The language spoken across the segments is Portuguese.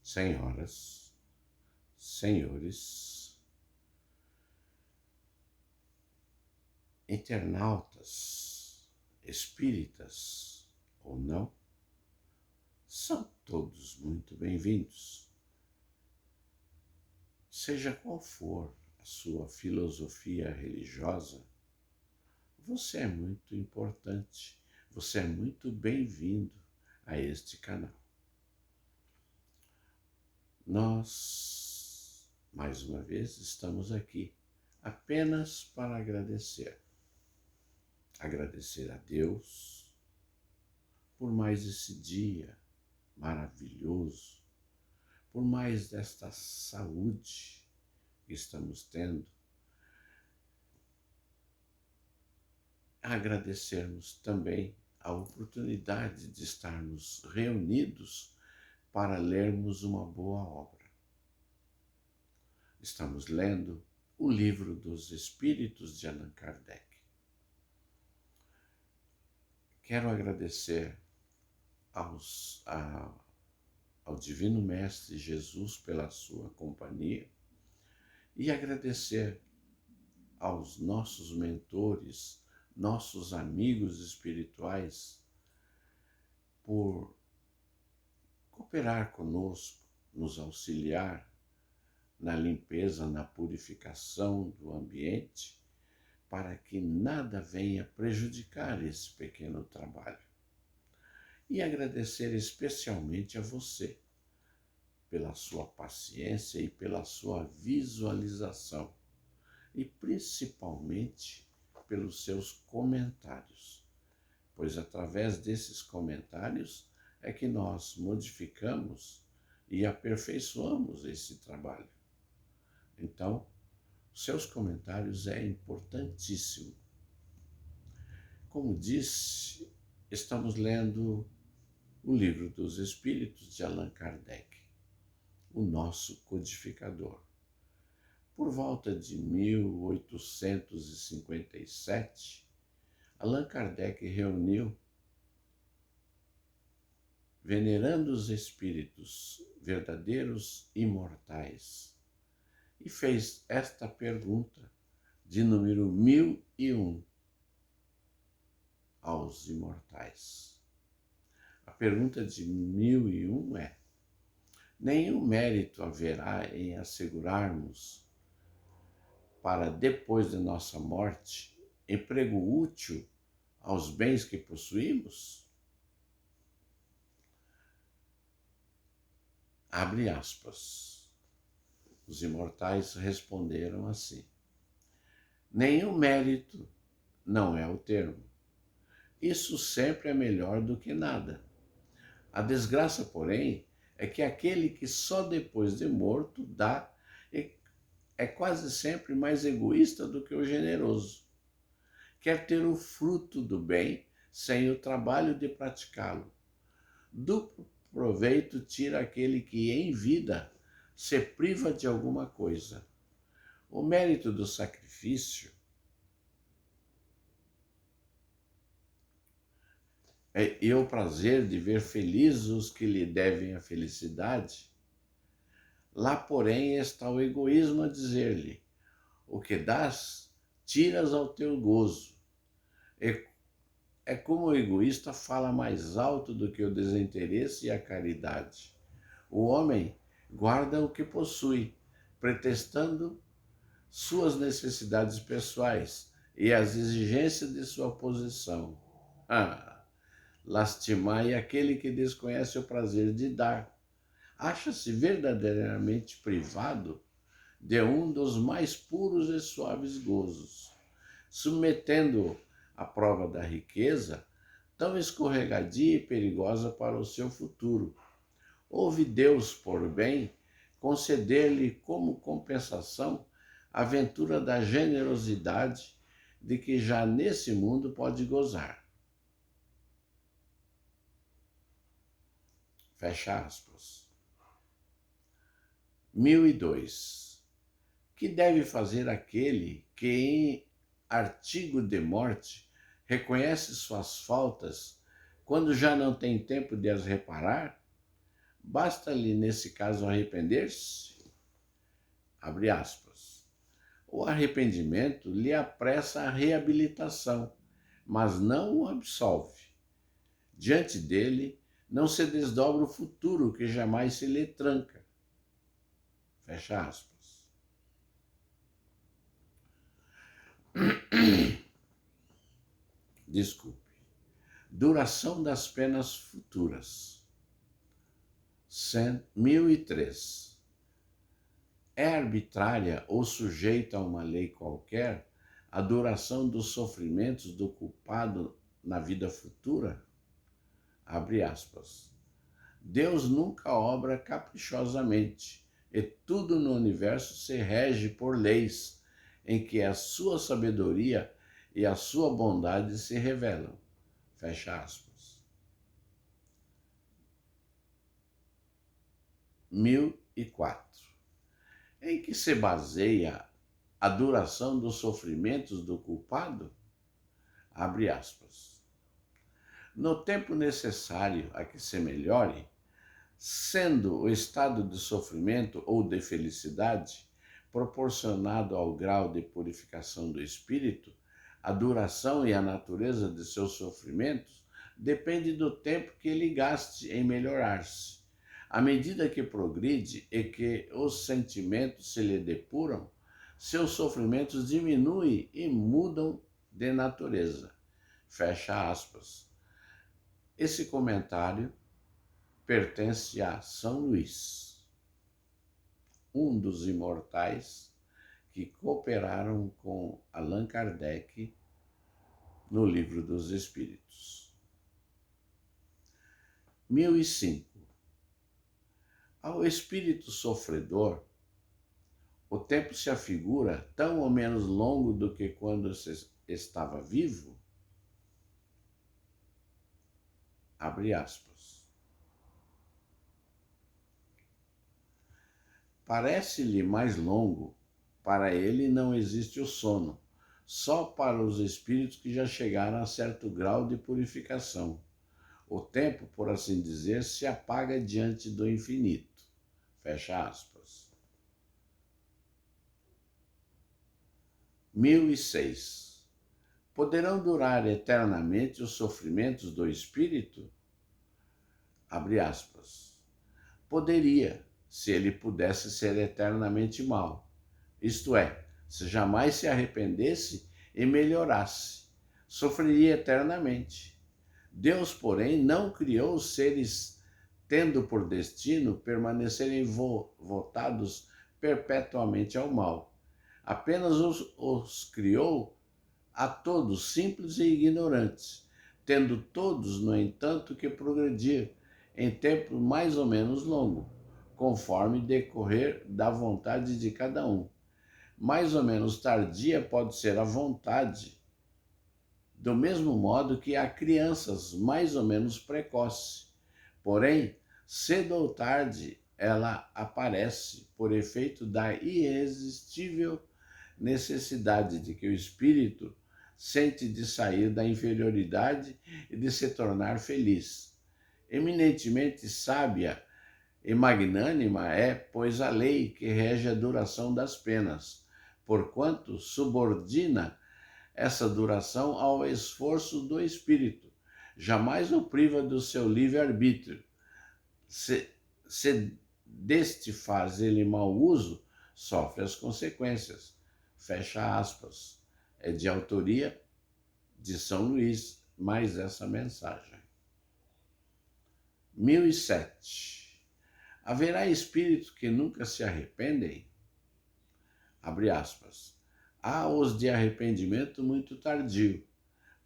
Senhoras, senhores, internautas, espíritas ou não, são todos muito bem-vindos. Seja qual for a sua filosofia religiosa, você é muito importante, você é muito bem-vindo a este canal. Nós, mais uma vez, estamos aqui apenas para agradecer. Agradecer a Deus por mais esse dia maravilhoso, por mais desta saúde que estamos tendo. Agradecermos também a oportunidade de estarmos reunidos para lermos uma boa obra. Estamos lendo o Livro dos Espíritos de Allan Kardec. Quero agradecer ao Divino Mestre Jesus pela sua companhia e agradecer aos nossos mentores, nossos amigos espirituais, por cooperar conosco, nos auxiliar na limpeza, na purificação do ambiente, para que nada venha prejudicar esse pequeno trabalho. E agradecer especialmente a você pela sua paciência e pela sua visualização, e principalmente pelos seus comentários, pois através desses comentários é que nós modificamos e aperfeiçoamos esse trabalho. Então, seus comentários é importantíssimo. Como disse, estamos lendo o Livro dos Espíritos de Allan Kardec, o nosso codificador. Por volta de 1857, Allan Kardec reuniu, venerando os espíritos verdadeiros imortais, e fez esta pergunta de número 1001 aos imortais. A pergunta de 1001 é: nenhum mérito haverá em assegurarmos para depois de nossa morte emprego útil aos bens que possuímos? Abre aspas. Os imortais responderam assim: nenhum mérito não é o termo. Isso sempre é melhor do que nada. A desgraça, porém, é que aquele que só depois de morto dá é quase sempre mais egoísta do que o generoso. Quer ter o fruto do bem sem o trabalho de praticá-lo. Duplo proveito tira aquele que em vida se priva de alguma coisa. O mérito do sacrifício e o prazer de ver felizes os que lhe devem a felicidade. Lá, porém, está o egoísmo a dizer-lhe: o que dás, tiras ao teu gozo. É como o egoísta fala mais alto do que o desinteresse e a caridade. O homem guarda o que possui, pretextando suas necessidades pessoais e as exigências de sua posição. Lastimai aquele que desconhece o prazer de dar. Acha-se verdadeiramente privado de um dos mais puros e suaves gozos, submetendo-o à prova da riqueza, tão escorregadia e perigosa para o seu futuro. Houve Deus, por bem, conceder-lhe como compensação a ventura da generosidade de que já nesse mundo pode gozar. Fecha aspas. 1002. Que deve fazer aquele que, em artigo de morte, reconhece suas faltas quando já não tem tempo de as reparar? Basta-lhe, nesse caso, arrepender-se? Abre aspas. O arrependimento lhe apressa a reabilitação, mas não o absolve. Diante dele, não se desdobra o futuro que jamais se lhe tranca. Fecha aspas. Desculpe. Duração das penas futuras. 1003. É arbitrária ou sujeita a uma lei qualquer a duração dos sofrimentos do culpado na vida futura? Abre aspas. Deus nunca obra caprichosamente, e tudo no universo se rege por leis em que a sua sabedoria e a sua bondade se revelam. Fecha aspas. 1004. Em que se baseia a duração dos sofrimentos do culpado? Abre aspas. No tempo necessário a que se melhore, sendo o estado de sofrimento ou de felicidade proporcionado ao grau de purificação do espírito, a duração e a natureza de seus sofrimentos depende do tempo que ele gaste em melhorar-se. À medida que progride e que os sentimentos se lhe depuram, seus sofrimentos diminuem e mudam de natureza. Fecha aspas. Esse comentário pertence a São Luís, um dos imortais que cooperaram com Allan Kardec no Livro dos Espíritos. 1005. Ao espírito sofredor, o tempo se afigura tão ou menos longo do que quando se estava vivo? Abre aspas. Parece-lhe mais longo. Para ele não existe o sono, só para os espíritos que já chegaram a certo grau de purificação. O tempo, por assim dizer, se apaga diante do infinito. Fecha aspas. 1006. Poderão durar eternamente os sofrimentos do espírito? Abre aspas. Poderia, se ele pudesse ser eternamente mau. Isto é, se jamais se arrependesse e melhorasse, sofreria eternamente. Deus, porém, não criou os seres tendo por destino permanecerem votados perpetuamente ao mal. Apenas os criou a todos simples e ignorantes, tendo todos, no entanto, que progredir em tempo mais ou menos longo, conforme decorrer da vontade de cada um. Mais ou menos tardia pode ser a vontade, do mesmo modo que há crianças mais ou menos precoces. Porém, cedo ou tarde, ela aparece por efeito da irresistível necessidade de que o espírito sente de sair da inferioridade e de se tornar feliz. Eminentemente sábia e magnânima é, pois, a lei que rege a duração das penas, porquanto subordina essa duração ao esforço do espírito, jamais o priva do seu livre-arbítrio. Se deste faz ele mau uso, sofre as consequências. Fecha aspas. É de autoria de São Luís, mais essa mensagem. 1007. Haverá espíritos que nunca se arrependem? Abre aspas. Há os de arrependimento muito tardio.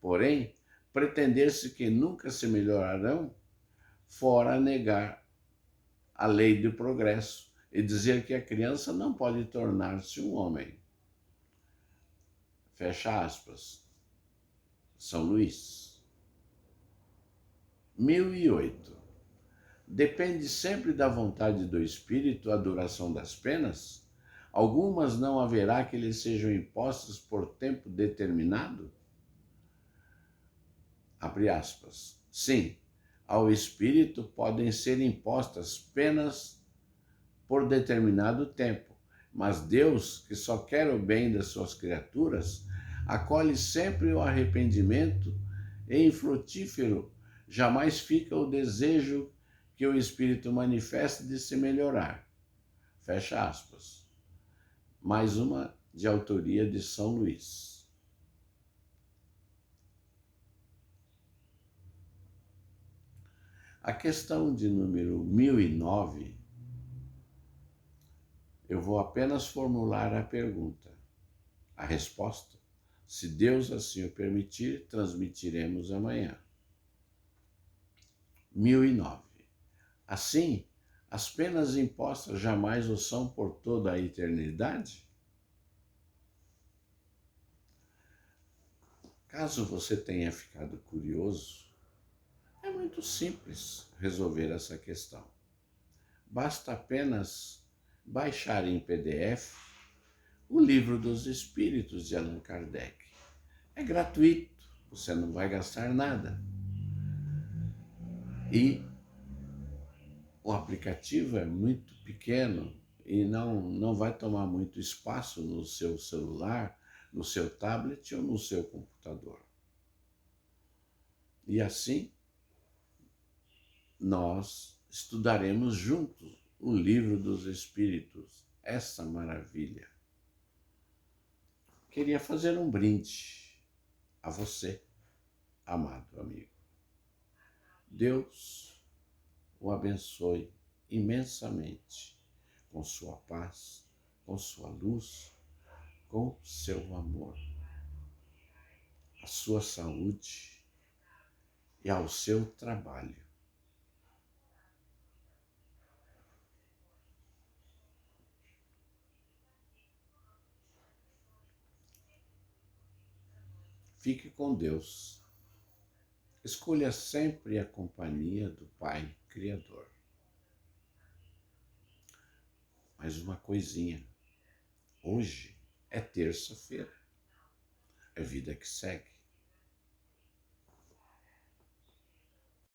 Porém, pretender-se que nunca se melhorarão, fora negar a lei do progresso e dizer que a criança não pode tornar-se um homem. Fecha aspas. São Luís. 1008. Depende sempre da vontade do espírito a duração das penas? Algumas não haverá que lhe sejam impostas por tempo determinado? Abre aspas. Sim, ao espírito podem ser impostas penas por determinado tempo, mas Deus, que só quer o bem das suas criaturas, acolhe sempre o arrependimento e infrutífero jamais fica o desejo que o espírito manifesta de se melhorar. Fecha aspas. Mais uma de autoria de São Luís. A questão de número 1009, eu vou apenas formular a pergunta. A resposta, se Deus assim o permitir, transmitiremos amanhã. 1009. Assim, as penas impostas jamais o são por toda a eternidade? Caso você tenha ficado curioso, é muito simples resolver essa questão. Basta apenas baixar em PDF o Livro dos Espíritos de Allan Kardec. É gratuito, você não vai gastar nada. E o aplicativo é muito pequeno e não vai tomar muito espaço no seu celular, no seu tablet ou no seu computador. E assim, nós estudaremos juntos o Livro dos Espíritos, essa maravilha. Queria fazer um brinde a você, amado amigo. Deus o abençoe imensamente com sua paz, com sua luz, com seu amor, a sua saúde e ao seu trabalho. Fique com Deus. Escolha sempre a companhia do Pai Criador. Mais uma coisinha. Hoje é terça-feira. É vida que segue.